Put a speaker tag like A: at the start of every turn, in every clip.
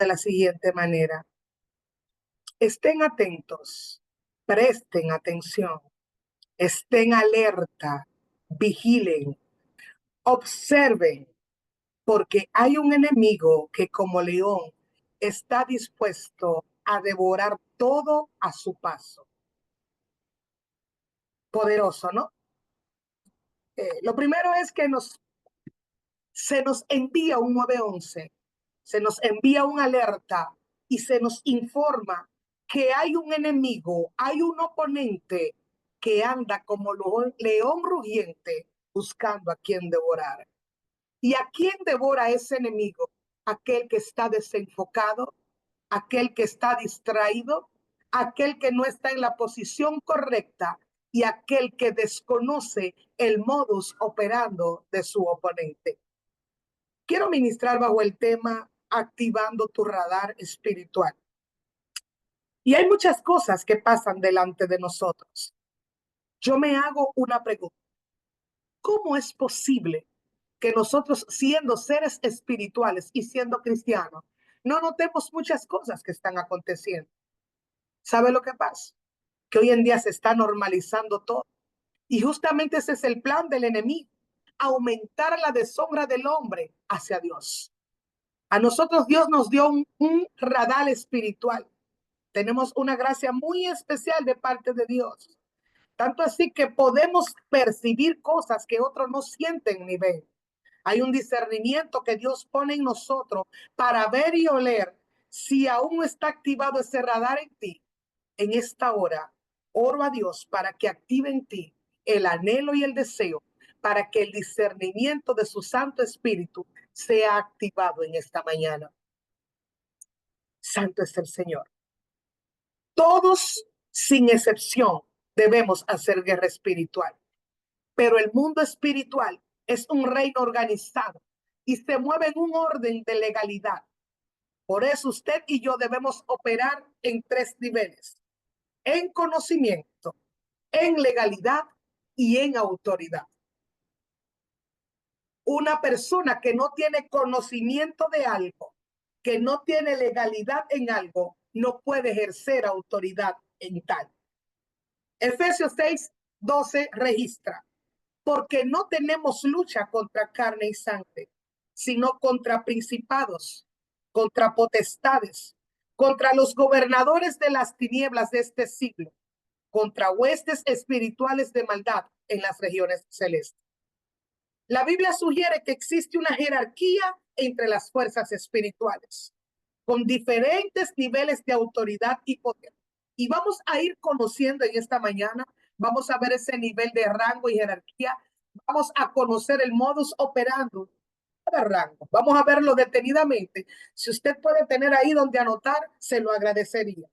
A: de la siguiente manera. Estén atentos, presten atención, estén alerta, vigilen, observen, porque hay un enemigo que como león está dispuesto a devorar todo a su paso. Poderoso, ¿no? Lo primero es que se nos envía un 911, se nos envía una alerta y se nos informa que hay un enemigo, hay un oponente que anda como león rugiente buscando a quien devorar. ¿Y a quién devora ese enemigo? Aquel que está desenfocado, aquel que está distraído, aquel que no está en la posición correcta y aquel que desconoce el modus operando de su oponente. Quiero ministrar bajo el tema activando tu radar espiritual. Y hay muchas cosas que pasan delante de nosotros. Yo me hago una pregunta. ¿Cómo es posible que nosotros, siendo seres espirituales y siendo cristianos, no notemos muchas cosas que están aconteciendo? ¿Sabe lo que pasa? Que hoy en día se está normalizando todo. Y justamente ese es el plan del enemigo, aumentar la deshonra del hombre hacia Dios. A nosotros Dios nos dio un radar espiritual. Tenemos una gracia muy especial de parte de Dios. Tanto así que podemos percibir cosas que otros no sienten ni ven. Hay un discernimiento que Dios pone en nosotros para ver y oler si aún no está activado ese radar en ti. En esta hora, oro a Dios para que active en ti el anhelo y el deseo, para que el discernimiento de su Santo Espíritu sea activado en esta mañana. Santo es el Señor. Todos, sin excepción, debemos hacer guerra espiritual. Pero el mundo espiritual es un reino organizado y se mueve en un orden de legalidad. Por eso usted y yo debemos operar en 3 niveles: en conocimiento, en legalidad y en autoridad. Una persona que no tiene conocimiento de algo, que no tiene legalidad en algo, no puede ejercer autoridad en tal. Efesios 6:12 registra: porque no tenemos lucha contra carne y sangre, sino contra principados, contra potestades, contra los gobernadores de las tinieblas de este siglo, contra huestes espirituales de maldad en las regiones celestes. La Biblia sugiere que existe una jerarquía entre las fuerzas espirituales, con diferentes niveles de autoridad y poder. Y vamos a ir conociendo en esta mañana, vamos a ver ese nivel de rango y jerarquía, vamos a conocer el modus operandi de rango. Vamos a verlo detenidamente. Si usted puede tener ahí donde anotar, se lo agradecería.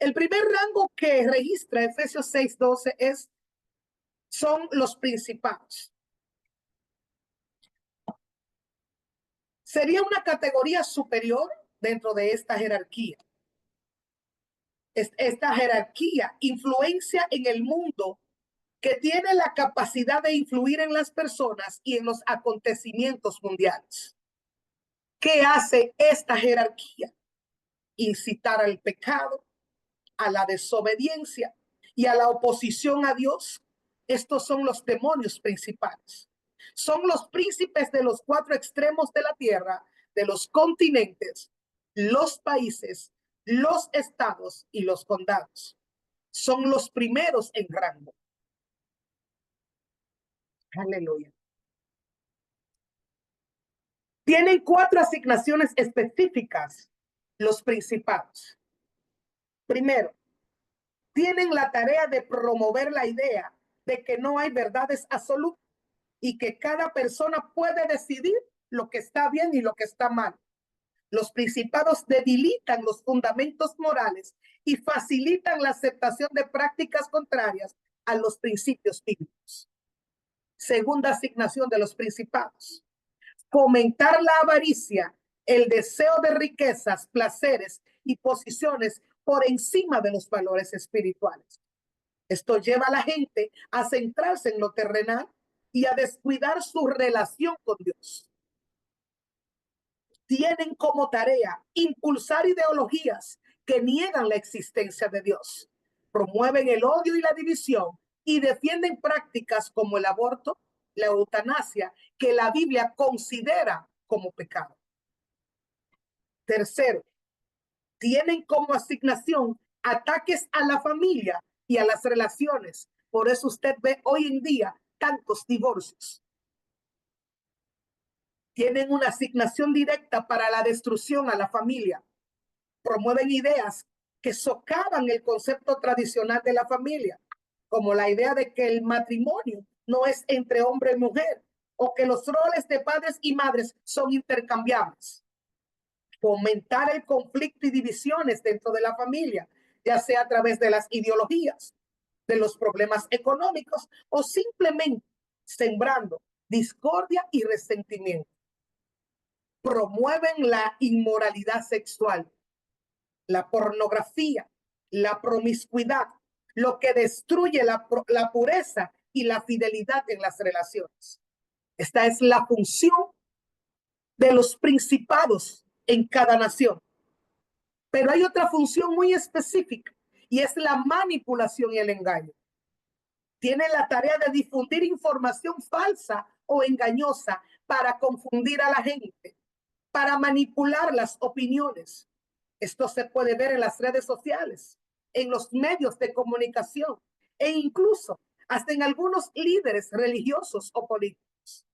A: El primer rango que registra Efesios 6:12 son los principados. Sería una categoría superior dentro de esta jerarquía. Esta jerarquía influencia en el mundo, que tiene la capacidad de influir en las personas y en los acontecimientos mundiales. ¿Qué hace esta jerarquía? Incitar al pecado, a la desobediencia y a la oposición a Dios. Estos son los demonios principales. Son los príncipes de los 4 extremos de la tierra, de los continentes, los países, los estados y los condados. Son los primeros en rango. Aleluya. Tienen 4 asignaciones específicas los principados. Primero, tienen la tarea de promover la idea de que no hay verdades absolutas y que cada persona puede decidir lo que está bien y lo que está mal. Los principados debilitan los fundamentos morales y facilitan la aceptación de prácticas contrarias a los principios bíblicos. Segunda asignación de los principados: fomentar la avaricia, el deseo de riquezas, placeres y posiciones por encima de los valores espirituales. Esto lleva a la gente a centrarse en lo terrenal y a descuidar su relación con Dios. tienen como tarea impulsar ideologías que niegan la existencia de Dios, promueven el odio y la división y defienden prácticas como el aborto, la eutanasia, que la Biblia considera como pecado. Tercero, tienen como asignación ataques a la familia y a las relaciones. Por eso usted ve hoy en día tantos divorcios. Tienen una asignación directa para la destrucción a la familia. Promueven ideas que socavan el concepto tradicional de la familia, como la idea de que el matrimonio no es entre hombre y mujer, o que los roles de padres y madres son intercambiables. Fomentar el conflicto y divisiones dentro de la familia, ya sea a través de las ideologías, de los problemas económicos o simplemente sembrando discordia y resentimiento. Promueven la inmoralidad sexual, la pornografía, la promiscuidad, lo que destruye la pureza y la fidelidad en las relaciones. Esta es la función de los principados en cada nación. Pero hay otra función muy específica y es la manipulación y el engaño. Tiene la tarea de difundir información falsa o engañosa para confundir a la gente, para manipular las opiniones. Esto se puede ver en las redes sociales, en los medios de comunicación e incluso hasta en algunos líderes religiosos o políticos.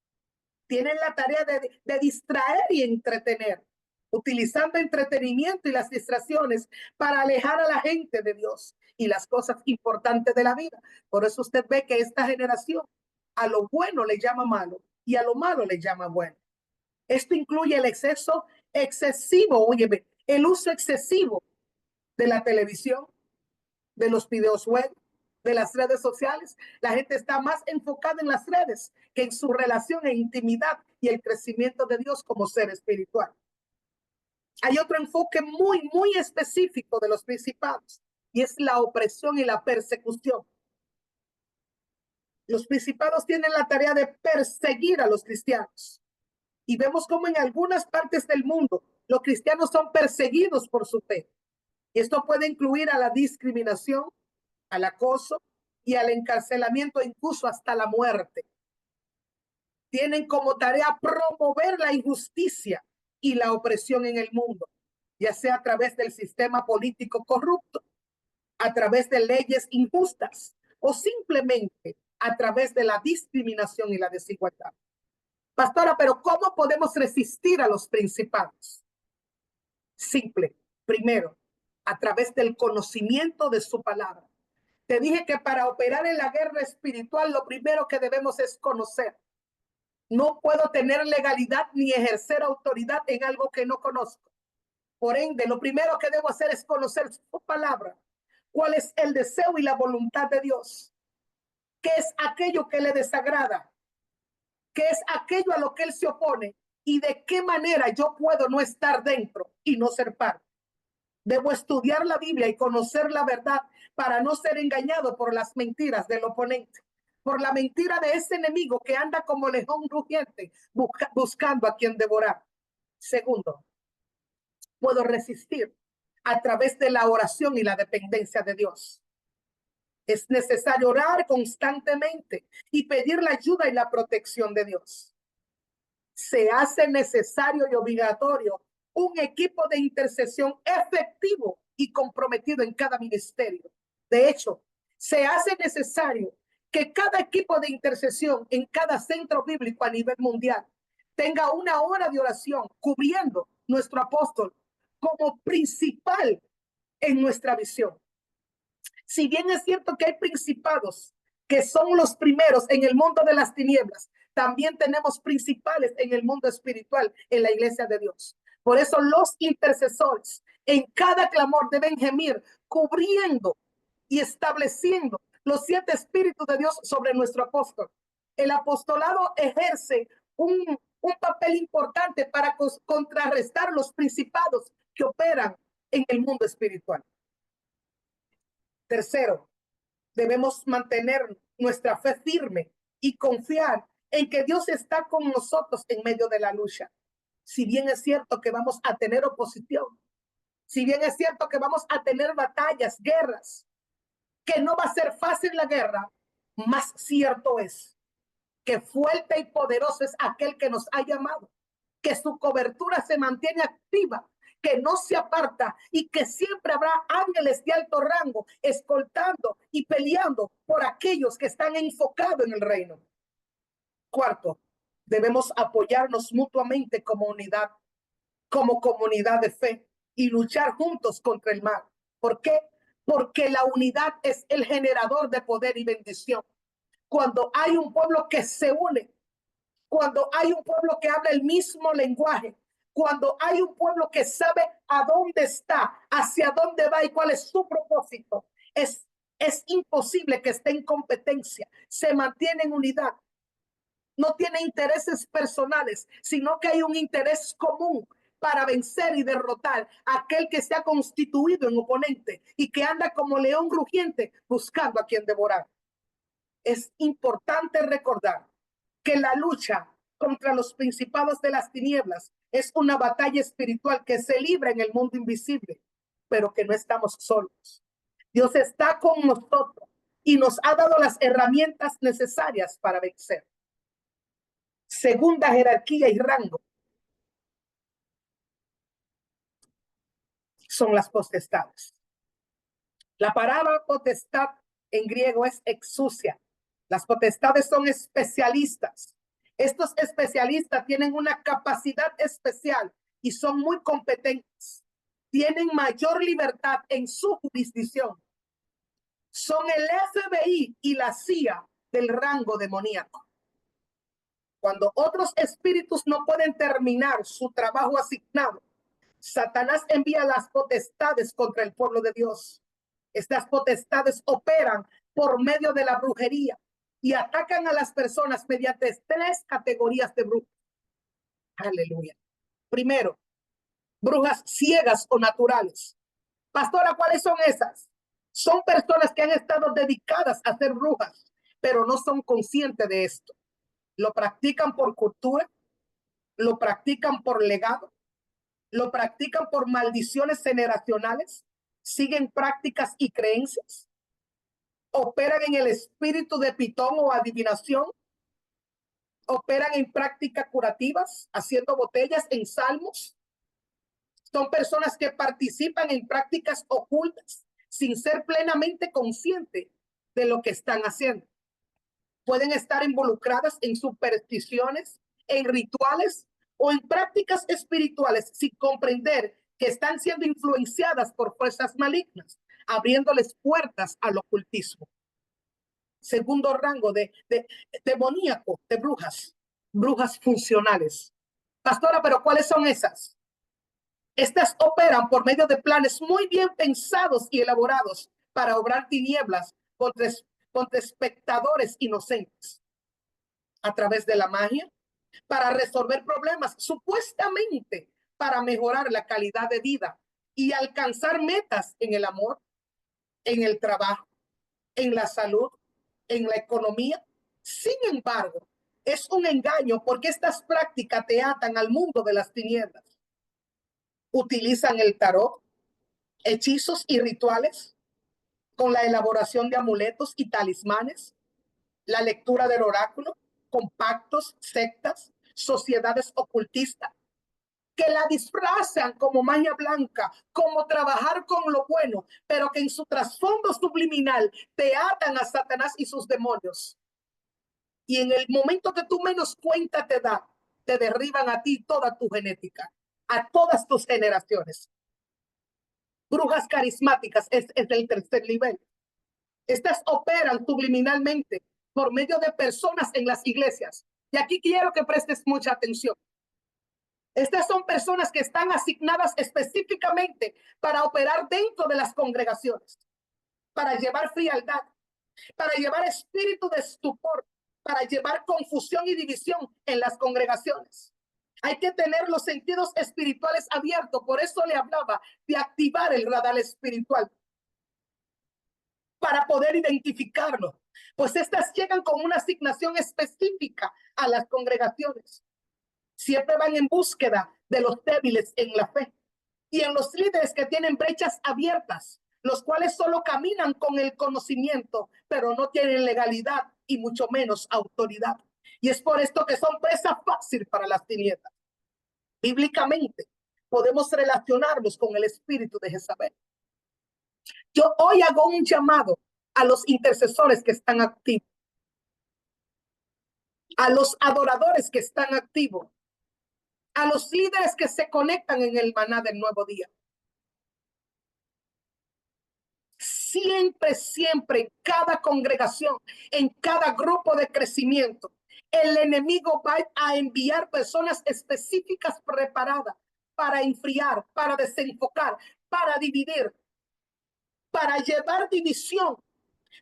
A: Tienen la tarea de distraer y entretener, utilizando entretenimiento y las distracciones para alejar a la gente de Dios y las cosas importantes de la vida. Por eso usted ve que esta generación a lo bueno le llama malo y a lo malo le llama bueno. Esto incluye el exceso excesivo, oye, el uso excesivo de la televisión, de los videos web, de las redes sociales. La gente está más enfocada en las redes que en su relación e intimidad y el crecimiento de Dios como ser espiritual. Hay otro enfoque muy específico de los principados y es la opresión y la persecución. Los principados tienen la tarea de perseguir a los cristianos. Y vemos cómo en algunas partes del mundo los cristianos son perseguidos por su fe. Y esto puede incluir a la discriminación, al acoso y al encarcelamiento, incluso hasta la muerte. Tienen como tarea promover la injusticia y la opresión en el mundo, ya sea a través del sistema político corrupto, a través de leyes injustas o simplemente a través de la discriminación y la desigualdad. Pastora, pero ¿cómo podemos resistir a los principados? Simple. Primero, a través del conocimiento de su palabra. Te dije que para operar en la guerra espiritual, lo primero que debemos es conocer. No puedo tener legalidad ni ejercer autoridad en algo que no conozco. Por ende, lo primero que debo hacer es conocer su palabra. ¿Cuál es el deseo y la voluntad de Dios? ¿Qué es aquello que le desagrada? ¿Qué es aquello a lo que él se opone? ¿Y de qué manera yo puedo no estar dentro y no ser parte? Debo estudiar la Biblia y conocer la verdad para no ser engañado por las mentiras del oponente, por la mentira de ese enemigo que anda como león rugiente buscando a quien devorar. Segundo, puedo resistir a través de la oración y la dependencia de Dios. Es necesario orar constantemente y pedir la ayuda y la protección de Dios. Se hace necesario y obligatorio un equipo de intercesión efectivo y comprometido en cada ministerio. De hecho, se hace necesario que cada equipo de intercesión en cada centro bíblico a nivel mundial tenga una hora de oración cubriendo nuestro apóstol como principal en nuestra visión. Si bien es cierto que hay principados que son los primeros en el mundo de las tinieblas, también tenemos principales en el mundo espiritual, en la iglesia de Dios. Por eso los intercesores en cada clamor deben gemir, cubriendo y estableciendo los 7 espíritus de Dios sobre nuestro apóstol. El apostolado ejerce un papel importante para contrarrestar los principados que operan en el mundo espiritual. Tercero, debemos mantener nuestra fe firme y confiar en que Dios está con nosotros en medio de la lucha. Si bien es cierto que vamos a tener oposición, si bien es cierto que vamos a tener batallas, guerras, que no va a ser fácil la guerra, más cierto es que fuerte y poderoso es aquel que nos ha llamado, que su cobertura se mantiene activa, que no se aparta y que siempre habrá ángeles de alto rango escoltando y peleando por aquellos que están enfocados en el reino. Cuarto, debemos apoyarnos mutuamente como unidad, como comunidad de fe y luchar juntos contra el mal. ¿Por qué? Porque la unidad es el generador de poder y bendición. Cuando hay un pueblo que se une, cuando hay un pueblo que habla el mismo lenguaje, cuando hay un pueblo que sabe a dónde está, hacia dónde va y cuál es su propósito, es imposible que esté en competencia, se mantiene en unidad. No tiene intereses personales, sino que hay un interés común para vencer y derrotar a aquel que se ha constituido en oponente y que anda como león rugiente buscando a quien devorar. Es importante recordar que la lucha contra los principados de las tinieblas es una batalla espiritual que se libra en el mundo invisible, pero que no estamos solos. Dios está con nosotros y nos ha dado las herramientas necesarias para vencer. Segunda jerarquía y rango son las potestades. La palabra potestad en griego es exousia. Las potestades son especialistas. Estos especialistas tienen una capacidad especial y son muy competentes. Tienen mayor libertad en su jurisdicción. Son el FBI y la CIA del rango demoníaco. Cuando otros espíritus no pueden terminar su trabajo asignado, Satanás envía las potestades contra el pueblo de Dios. Estas potestades operan por medio de la brujería y atacan a las personas mediante tres categorías de brujas. Aleluya. Primero, brujas ciegas o naturales. Pastora, ¿cuáles son esas? Son personas que han estado dedicadas a ser brujas, pero no son conscientes de esto. Lo practican por cultura, lo practican por legado, lo practican por maldiciones generacionales, siguen prácticas y creencias, operan en el espíritu de pitón o adivinación, operan en prácticas curativas, haciendo botellas en salmos. Son personas que participan en prácticas ocultas sin ser plenamente conscientes de lo que están haciendo. Pueden estar involucradas en supersticiones, en rituales o en prácticas espirituales sin comprender que están siendo influenciadas por fuerzas malignas, abriéndoles puertas al ocultismo. Segundo rango de demoníaco, de brujas, brujas funcionales. Pastora, ¿pero cuáles son esas? Estas operan por medio de planes muy bien pensados y elaborados para obrar tinieblas contra espectadores inocentes a través de la magia, para resolver problemas, supuestamente para mejorar la calidad de vida y alcanzar metas en el amor, en el trabajo, en la salud, en la economía. Sin embargo, es un engaño porque estas prácticas te atan al mundo de las tinieblas. Utilizan el tarot, hechizos y rituales con la elaboración de amuletos y talismanes, la lectura del oráculo, con pactos, sectas, sociedades ocultistas, que la disfrazan como magia blanca, como trabajar con lo bueno, pero que en su trasfondo subliminal te atan a Satanás y sus demonios. Y en el momento que tú menos cuenta te da, te derriban a ti toda tu genética, a todas tus generaciones. Brujas carismáticas es el tercer nivel. Estas operan subliminalmente por medio de personas en las iglesias. Y aquí quiero que prestes mucha atención. Estas son personas que están asignadas específicamente para operar dentro de las congregaciones, para llevar frialdad, para llevar espíritu de estupor, para llevar confusión y división en las congregaciones. Hay que tener los sentidos espirituales abiertos. Por eso le hablaba de activar el radar espiritual para poder identificarlo. Pues estas llegan con una asignación específica a las congregaciones. Siempre van en búsqueda de los débiles en la fe y en los líderes que tienen brechas abiertas, los cuales solo caminan con el conocimiento, pero no tienen legalidad y mucho menos autoridad. Y es por esto que son presa fácil para las tinieblas. Bíblicamente, podemos relacionarnos con el espíritu de Jezabel. Yo hoy hago un llamado a los intercesores que están activos, a los adoradores que están activos, a los líderes que se conectan en el maná del nuevo día. Siempre, siempre, en cada congregación, en cada grupo de crecimiento, el enemigo va a enviar personas específicas preparadas para enfriar, para desenfocar, para dividir, para llevar división,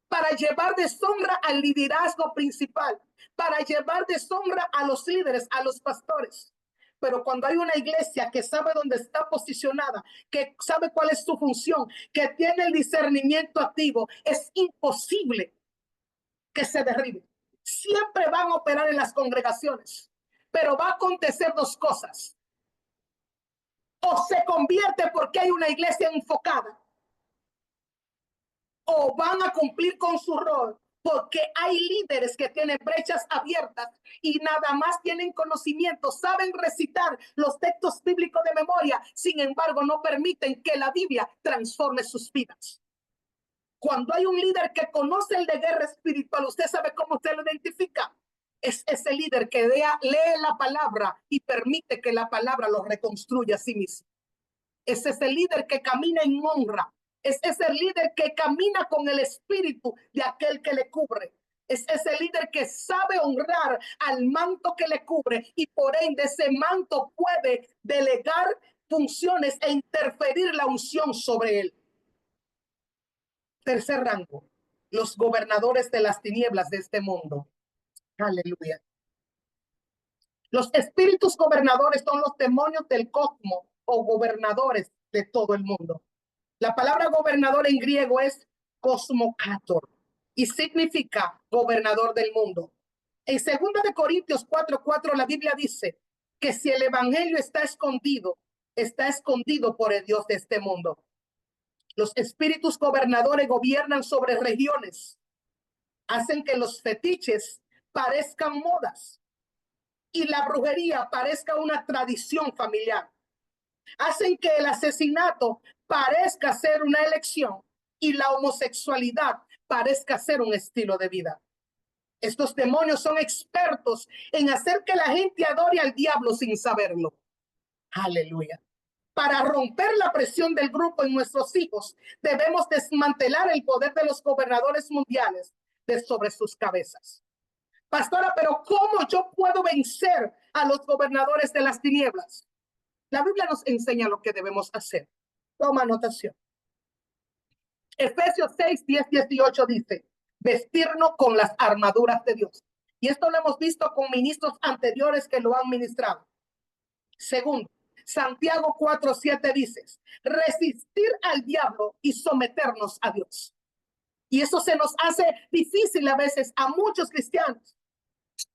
A: para llevar deshonra al liderazgo principal, para llevar deshonra a los líderes, a los pastores. Pero cuando hay una iglesia que sabe dónde está posicionada, que sabe cuál es su función, que tiene el discernimiento activo, es imposible que se derribe. Siempre van a operar en las congregaciones, pero va a acontecer dos cosas. O se convierte porque hay una iglesia enfocada, o van a cumplir con su rol porque hay líderes que tienen brechas abiertas y nada más tienen conocimiento, saben recitar los textos bíblicos de memoria, sin embargo no permiten que la Biblia transforme sus vidas. Cuando hay un líder que conoce el de guerra espiritual, usted sabe cómo se lo identifica. Es ese líder que lee la palabra y permite que la palabra lo reconstruya a sí mismo. Es ese líder que camina en honra. Es ese líder que camina con el espíritu de aquel que le cubre. Es ese líder que sabe honrar al manto que le cubre y por ende ese manto puede delegar funciones e interferir la unción sobre él. Tercer rango, los gobernadores de las tinieblas de este mundo. Aleluya. Los espíritus gobernadores son los demonios del cosmos o gobernadores de todo el mundo. La palabra gobernador en griego es cosmocator y significa gobernador del mundo. En 2 de Corintios 4:4 la Biblia dice que si el evangelio está escondido por el Dios de este mundo. Los espíritus gobernadores gobiernan sobre regiones, hacen que los fetiches parezcan modas y la brujería parezca una tradición familiar. Hacen que el asesinato parezca ser una elección y la homosexualidad parezca ser un estilo de vida. Estos demonios son expertos en hacer que la gente adore al diablo sin saberlo. Aleluya. Para romper la presión del grupo en nuestros hijos, debemos desmantelar el poder de los gobernadores mundiales de sobre sus cabezas. Pastora, pero ¿cómo yo puedo vencer a los gobernadores de las tinieblas? La Biblia nos enseña lo que debemos hacer. Toma anotación. Efesios 6:10-18 dice, vestirnos con las armaduras de Dios. Y esto lo hemos visto con ministros anteriores que lo han ministrado. Segundo, Santiago 4:7 dice, resistir al diablo y someternos a Dios. Y eso se nos hace difícil a veces a muchos cristianos.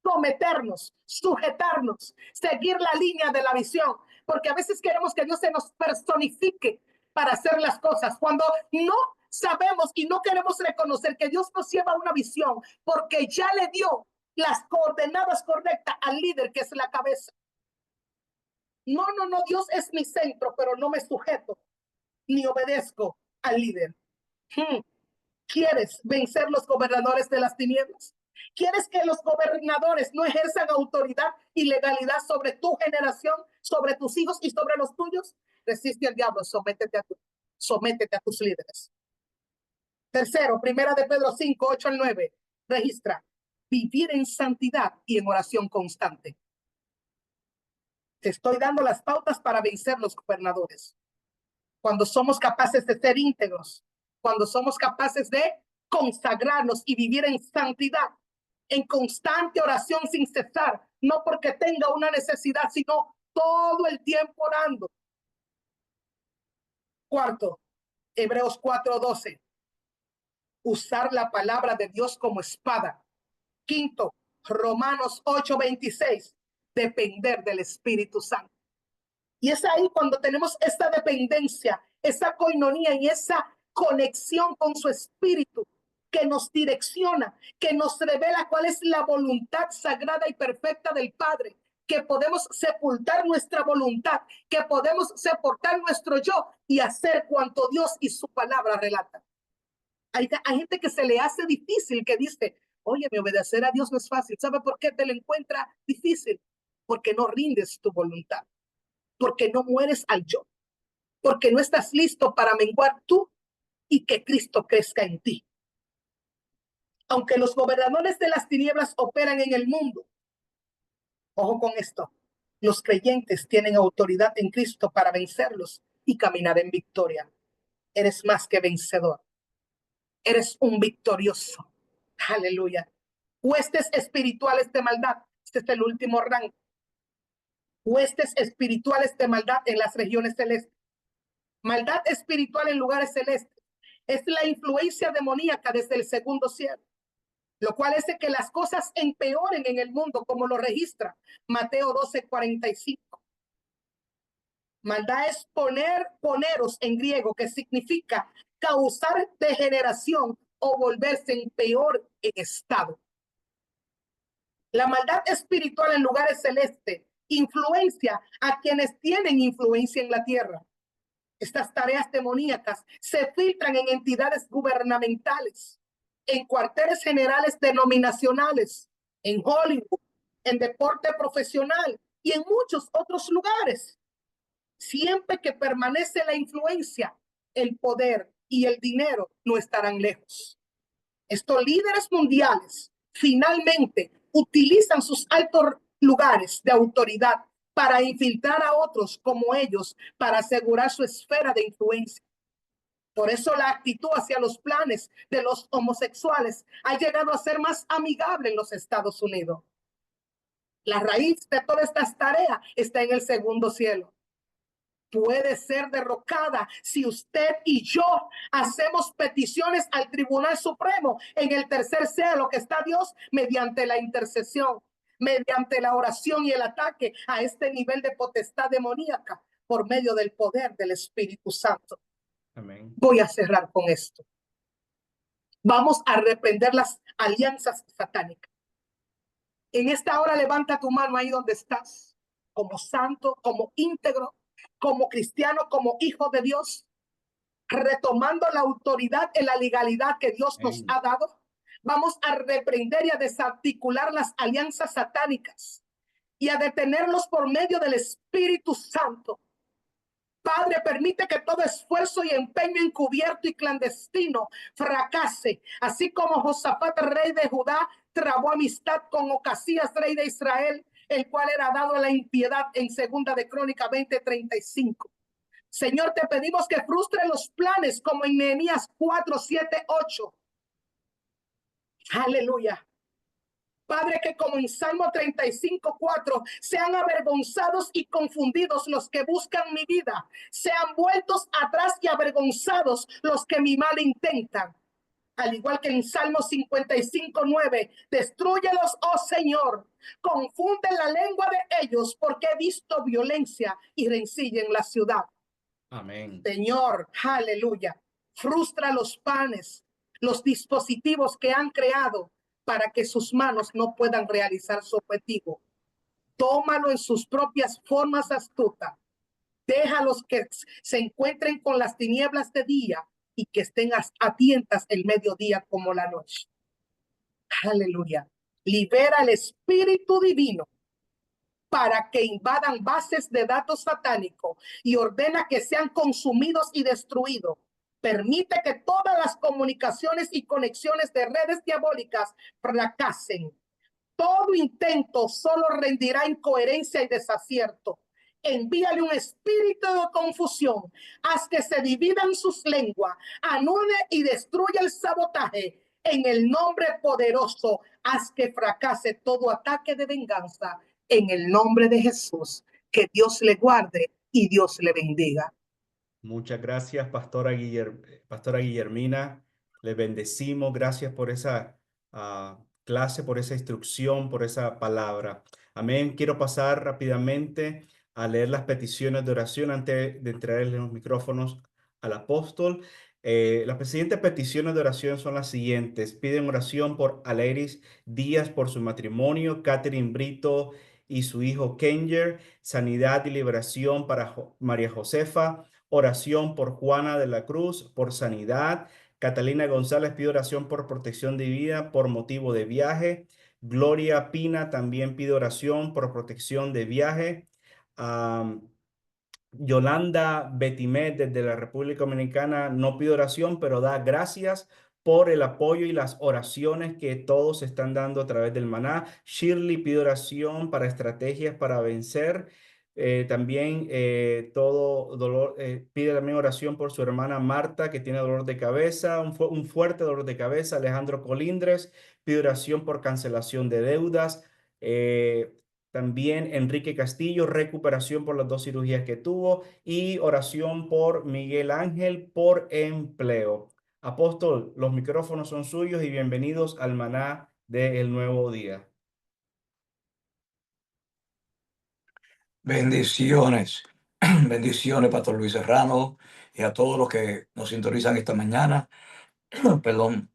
A: Someternos, sujetarnos, seguir la línea de la visión, porque a veces queremos que Dios se nos personifique para hacer las cosas, cuando no sabemos y no queremos reconocer que Dios nos lleva a una visión, porque ya le dio las coordenadas correctas al líder que es la cabeza. No, Dios es mi centro, pero no me sujeto ni obedezco al líder. ¿Quieres vencer los gobernadores de las tinieblas? ¿Quieres que los gobernadores no ejerzan autoridad y legalidad sobre tu generación, sobre tus hijos y sobre los tuyos? Resiste al diablo, sométete a tus líderes. Tercero, primera de Pedro 5:8-9, registra vivir en santidad y en oración constante. Te estoy dando las pautas para vencer los gobernadores. Cuando somos capaces de ser íntegros, cuando somos capaces de consagrarnos y vivir en santidad, en constante oración sin cesar, no porque tenga una necesidad, sino todo el tiempo orando. Cuarto, Hebreos 4:12, usar la palabra de Dios como espada. Quinto, Romanos 8:26, depender del Espíritu Santo. Y es ahí cuando tenemos esta dependencia, esa coinonía y esa conexión con su Espíritu que nos direcciona, que nos revela cuál es la voluntad sagrada y perfecta del Padre, que podemos sepultar nuestra voluntad, que podemos sepultar nuestro yo y hacer cuanto Dios y su palabra relatan. Hay gente que se le hace difícil, que dice, oye, me obedecer a Dios no es fácil. ¿Sabe por qué te lo encuentra difícil? Porque no rindes tu voluntad, porque no mueres al yo, porque no estás listo para menguar tú y que Cristo crezca en ti. Aunque los gobernadores de las tinieblas operan en el mundo, ojo con esto, los creyentes tienen autoridad en Cristo para vencerlos y caminar en victoria. Eres más que vencedor. Eres un victorioso. Aleluya. Huestes espirituales de maldad. Este es el último rango. Huestes espirituales de maldad en las regiones celestes. Maldad espiritual en lugares celestes. Es la influencia demoníaca desde el segundo cielo, lo cual hace que las cosas empeoren en el mundo, como lo registra Mateo 12:45. Maldad es poneros en griego, que significa causar degeneración o volverse en peor estado. La maldad espiritual en lugares celestes influencia a quienes tienen influencia en la tierra. Estas tareas demoníacas se filtran en entidades gubernamentales, en cuarteles generales denominacionales, en Hollywood, en deporte profesional y en muchos otros lugares. Siempre que permanece la influencia, el poder y el dinero no estarán lejos. Estos líderes mundiales finalmente utilizan sus altos lugares de autoridad para infiltrar a otros como ellos, para asegurar su esfera de influencia. Por eso la actitud hacia los planes de los homosexuales ha llegado a ser más amigable en los Estados Unidos. La raíz de todas estas tareas está en el segundo cielo. Puede ser derrocada si usted y yo hacemos peticiones al Tribunal Supremo en el tercer cielo que está Dios, mediante la intercesión, mediante la oración y el ataque a este nivel de potestad demoníaca por medio del poder del Espíritu Santo.
B: Amén.
A: Voy a cerrar con esto. Vamos a reprender las alianzas satánicas. En esta hora levanta tu mano ahí donde estás, como santo, como íntegro, como cristiano, como hijo de Dios, retomando la autoridad en la legalidad que Dios nos ha dado. Vamos a reprender y a desarticular las alianzas satánicas y a detenerlos por medio del Espíritu Santo. Padre, permite que todo esfuerzo y empeño encubierto y clandestino fracase, así como Josafat, rey de Judá, trabó amistad con Ocasías, rey de Israel, el cual era dado a la impiedad en segunda de Crónica 20:35. Señor, te pedimos que frustre los planes como en Nehemías 4:7-8. Aleluya. Padre, que como en Salmo 35:4 sean avergonzados y confundidos los que buscan mi vida, sean vueltos atrás y avergonzados los que mi mal intentan. Al igual que en Salmo 55:9, destrúyelos, oh Señor, confunde la lengua de ellos, porque he visto violencia y rencilla en la ciudad.
B: Amén.
A: Señor, aleluya, frustra los planes, los dispositivos que han creado para que sus manos no puedan realizar su objetivo. Tómalo en sus propias formas astutas. Déjalos que se encuentren con las tinieblas de día y que estén atentas el mediodía como la noche. Aleluya. Libera el espíritu divino para que invadan bases de datos satánicos y ordena que sean consumidos y destruidos. Permite que todas las comunicaciones y conexiones de redes diabólicas fracasen. Todo intento solo rendirá incoherencia y desacierto. Envíale un espíritu de confusión. Haz que se dividan sus lenguas. Anule y destruya el sabotaje. En el nombre poderoso, haz que fracase todo ataque de venganza. En el nombre de Jesús, que Dios le guarde y Dios le bendiga.
B: Muchas gracias, Pastora Guillermina. Le bendecimos. Gracias por esa clase, por esa instrucción, por esa palabra. Amén. Quiero pasar rápidamente a leer las peticiones de oración antes de entregarle los micrófonos al apóstol. Las siguientes peticiones de oración son las siguientes. Piden oración por Aleris Díaz por su matrimonio, Catherine Brito y su hijo Kenger, sanidad y liberación para María Josefa, oración por Juana de la Cruz, por sanidad. Catalina González pide oración por protección de vida por motivo de viaje. Gloria Pina también pide oración por protección de viaje. Am, Yolanda Betimet desde la República Dominicana no pide oración, pero da gracias por el apoyo y las oraciones que todos están dando a través del maná. Shirley pide oración para estrategias para vencer. También todo dolor, pide también oración por su hermana Marta, que tiene dolor de cabeza, un fuerte dolor de cabeza. Alejandro Colindres pide oración por cancelación de deudas. Eh, También Enrique Castillo, recuperación por las 2 cirugías que tuvo y oración por Miguel Ángel por empleo. Apóstol, los micrófonos son suyos y bienvenidos al maná del nuevo día.
C: Bendiciones, bendiciones, Pastor Luis Serrano, y a todos los que nos sintonizan esta mañana. Perdón.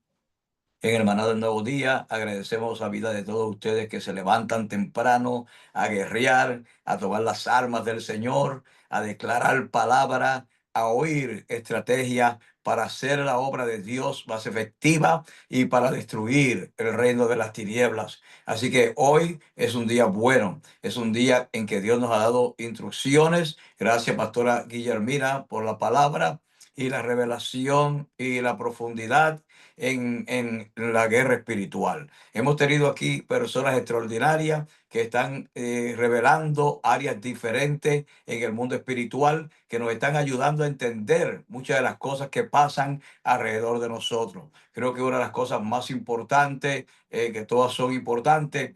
C: En el maná del nuevo día, agradecemos la vida de todos ustedes que se levantan temprano a guerrear, a tomar las armas del Señor, a declarar palabra, a oír estrategias para hacer la obra de Dios más efectiva y para destruir el reino de las tinieblas. Así que hoy es un día bueno, es un día en que Dios nos ha dado instrucciones. Gracias, Pastora Guillermina, por la palabra y la revelación y la profundidad en la guerra espiritual. Hemos tenido aquí personas extraordinarias que están revelando áreas diferentes en el mundo espiritual, que nos están ayudando a entender muchas de las cosas que pasan alrededor de nosotros. Creo que una de las cosas más importantes, que todas son importantes,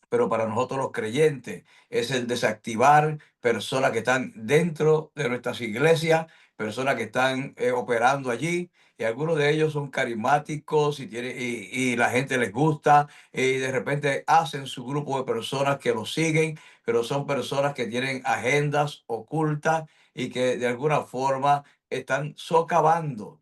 C: pero para nosotros los creyentes es el desactivar personas que están dentro de nuestras iglesias, personas que están operando allí, y algunos de ellos son carismáticos y la gente les gusta, y de repente hacen su grupo de personas que los siguen, pero son personas que tienen agendas ocultas y que de alguna forma están socavando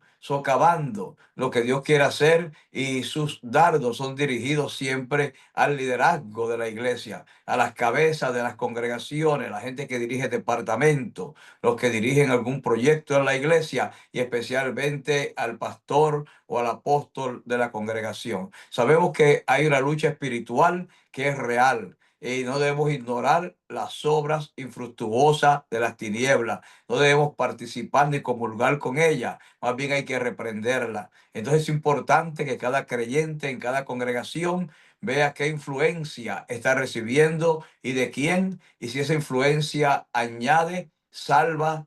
C: lo que Dios quiere hacer, y sus dardos son dirigidos siempre al liderazgo de la iglesia, a las cabezas de las congregaciones, la gente que dirige departamentos, los que dirigen algún proyecto en la iglesia, y especialmente al pastor o al apóstol de la congregación. Sabemos que hay una lucha espiritual que es real, y no debemos ignorar las obras infructuosas de las tinieblas. No debemos participar ni comulgar con ellas, más bien hay que reprenderla. Entonces es importante que cada creyente en cada congregación vea qué influencia está recibiendo y de quién, y si esa influencia añade, salva,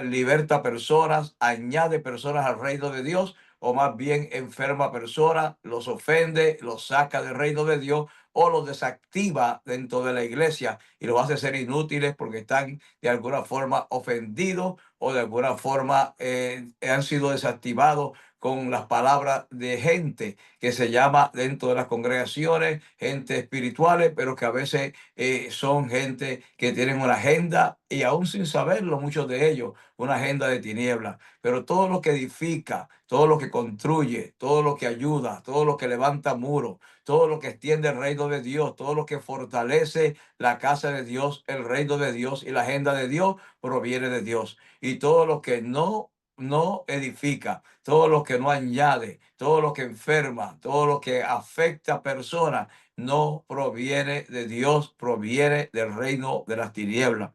C: liberta personas, añade personas al reino de Dios, o más bien enferma personas, los ofende, los saca del reino de Dios o los desactiva dentro de la iglesia y los hace ser inútiles porque están de alguna forma ofendidos o de alguna forma han sido desactivados con las palabras de gente que se llama dentro de las congregaciones, gente espirituales, pero que a veces son gente que tienen una agenda, y aún sin saberlo, muchos de ellos, una agenda de tinieblas. Pero todo lo que edifica, todo lo que construye, todo lo que ayuda, todo lo que levanta muros, todo lo que extiende el reino de Dios, todo lo que fortalece la casa de Dios, el reino de Dios y la agenda de Dios, proviene de Dios. Y todo lo que no edifica, todo lo que no añade, todo lo que enferma, todo lo que afecta a personas, no proviene de Dios, proviene del reino de las tinieblas.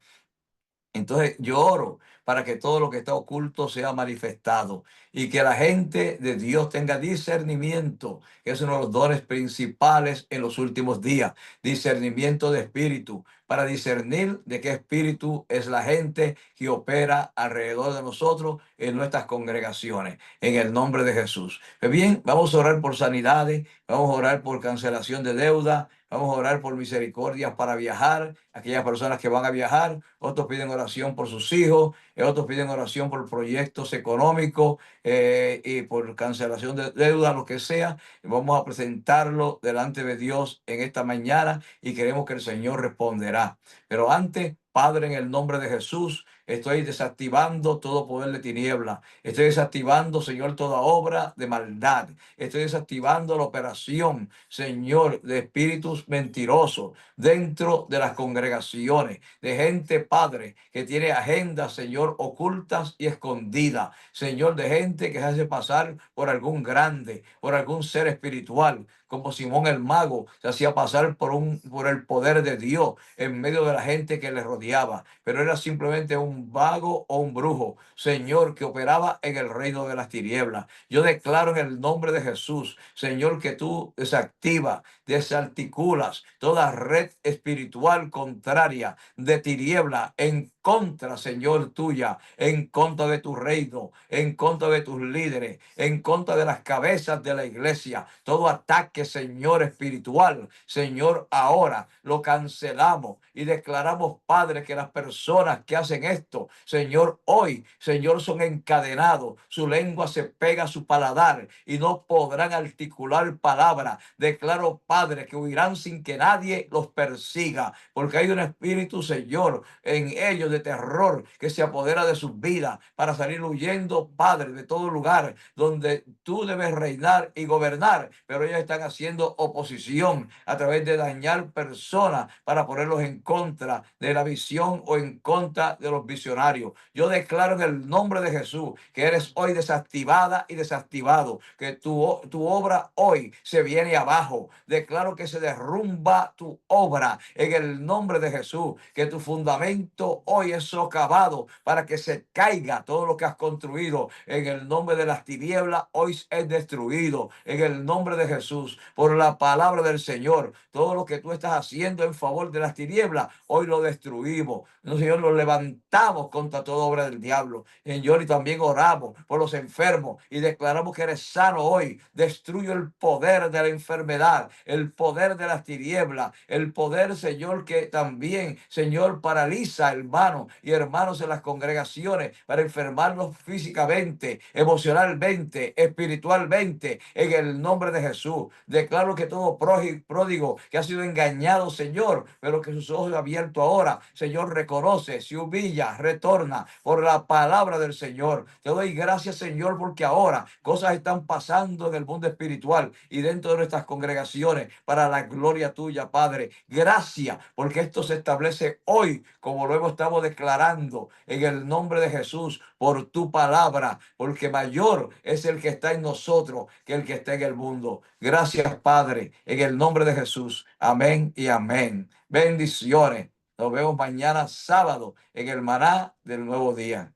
C: Entonces yo oro para que todo lo que está oculto sea manifestado y que la gente de Dios tenga discernimiento, que es uno de los dones principales en los últimos días, discernimiento de espíritu, para discernir de qué espíritu es la gente que opera alrededor de nosotros en nuestras congregaciones, en el nombre de Jesús. Pues bien, vamos a orar por sanidades, vamos a orar por cancelación de deuda, vamos a orar por misericordias para viajar, aquellas personas que van a viajar. Otros piden oración por sus hijos, otros piden oración por proyectos económicos y por cancelación de deuda, lo que sea. Vamos a presentarlo delante de Dios en esta mañana y queremos que el Señor responderá. Pero antes, Padre, en el nombre de Jesús, estoy desactivando todo poder de tiniebla. Estoy desactivando, Señor, toda obra de maldad. Estoy desactivando la operación, Señor, de espíritus mentirosos dentro de las congregaciones, de gente, Padre, que tiene agendas, Señor, ocultas y escondidas. Señor, de gente que se hace pasar por algún grande, por algún ser espiritual, como Simón el mago se hacía pasar por el poder de Dios en medio de la gente que le rodeaba, pero era simplemente un vago o un brujo, Señor, que operaba en el reino de las tinieblas. Yo declaro en el nombre de Jesús, Señor, que tú desactivas, desarticulas toda red espiritual contraria de tiniebla en contra, Señor, tuya, en contra de tu reino, en contra de tus líderes, en contra de las cabezas de la iglesia. Todo ataque, Señor, espiritual, Señor, ahora lo cancelamos y declaramos, Padre, que las personas que hacen esto, Señor, hoy, Señor, son encadenados, su lengua se pega a su paladar y no podrán articular palabra. Declaro, Padre, que huirán sin que nadie los persiga, porque hay un espíritu, Señor, en ellos de terror que se apodera de sus vidas para salir huyendo, Padre, de todo lugar donde tú debes reinar y gobernar, pero ellos están haciendo oposición a través de dañar personas para ponerlos en contra de la visión o en contra de los visionarios. Yo declaro en el nombre de Jesús que eres hoy desactivada y desactivado, que tu obra hoy se viene abajo. Declaro que se derrumba tu obra en el nombre de Jesús, que tu fundamento hoy es socavado para que se caiga todo lo que has construido en el nombre de las tinieblas. Hoy es destruido en el nombre de Jesús por la palabra del Señor. Todo lo que tú estás haciendo en favor de las tinieblas, hoy lo destruimos. No, Señor, lo levantamos contra toda obra del diablo. Señor, y también oramos por los enfermos y declaramos que eres sano hoy. Destruyo el poder de la enfermedad, el poder de las tinieblas, el poder, Señor, que también, Señor, paraliza hermanos y hermanos en las congregaciones para enfermarlos físicamente, emocionalmente, espiritualmente, en el nombre de Jesús. Declaro que todo pródigo que ha sido engañado, Señor, pero que sus ojos abiertos ahora, Señor, reconoce, se humilla, retorna por la palabra del Señor. Te doy gracias, Señor, porque ahora cosas están pasando en el mundo espiritual y dentro de nuestras congregaciones para la gloria tuya, Padre. Gracias, porque esto se establece hoy, como luego estamos declarando, en el nombre de Jesús, por tu palabra, porque mayor es el que está en nosotros que el que está en el mundo. Gracias, Padre, en el nombre de Jesús. Amén y amén. Bendiciones. Nos vemos mañana sábado en el maná del nuevo día.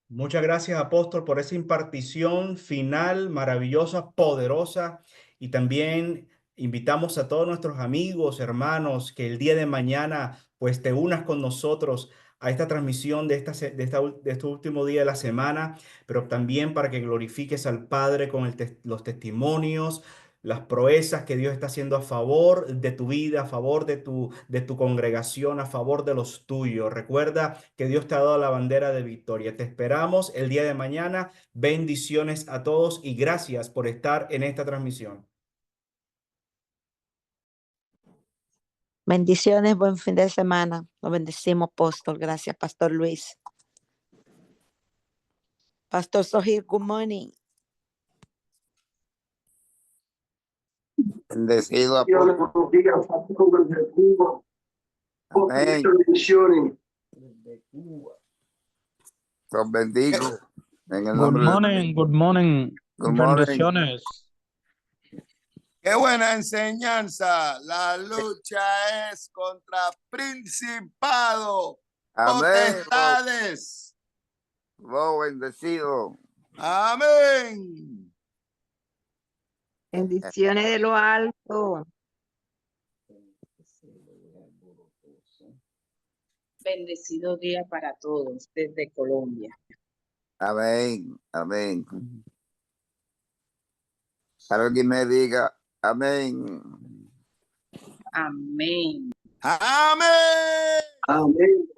B: Muchas gracias, apóstol, por esa impartición final maravillosa, poderosa. Y también invitamos a todos nuestros amigos, hermanos, que el día de mañana pues te unas con nosotros a esta transmisión de este último día de la semana, pero también para que glorifiques al Padre con los testimonios, las proezas que Dios está haciendo a favor de tu vida, a favor de tu congregación, a favor de los tuyos. Recuerda que Dios te ha dado la bandera de victoria. Te esperamos el día de mañana. Bendiciones a todos y gracias por estar en esta transmisión.
D: Bendiciones, buen fin de semana. Lo bendecimos, apóstol. Gracias, Pastor Luis. Pastor Sohir, good morning.
E: Bendecido, apóstol. Amén. Los bendigo. En el
F: Good
E: nombre de
F: morning, good morning.
E: Good morning.
F: Bendiciones.
G: Qué buena enseñanza. La lucha es contra principado,
E: Amén.
G: potestades.
E: Oh, bendecido.
G: Amén.
D: Bendiciones de lo alto.
F: Bendecido día para todos desde Colombia.
E: Amén. Amén. Alguien me diga amén.
F: Amén.
G: Amén.
H: Amén.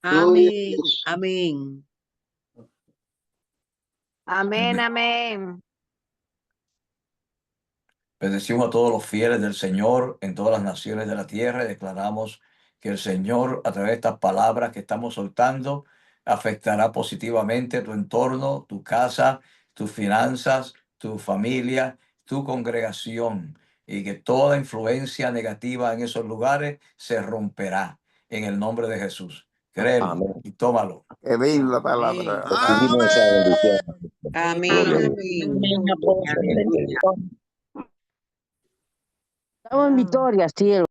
I: Amén, amén.
D: Amén, amén.
C: Bendecimos a todos los fieles del Señor en todas las naciones de la tierra y declaramos que el Señor, a través de estas palabras que estamos soltando, afectará positivamente tu entorno, tu casa, tus finanzas, tu familia, tu congregación, y que toda influencia negativa en esos lugares se romperá en el nombre de Jesús. Créelo
H: Amén.
C: y tómalo.
E: Que vive la palabra.
H: Recibimos esa bendición.
I: Amén,
H: Gloria a Dios.
I: amén.
F: Amén, apóstol.
H: Amén.
F: Bendición.
D: Estamos en victoria, cielo.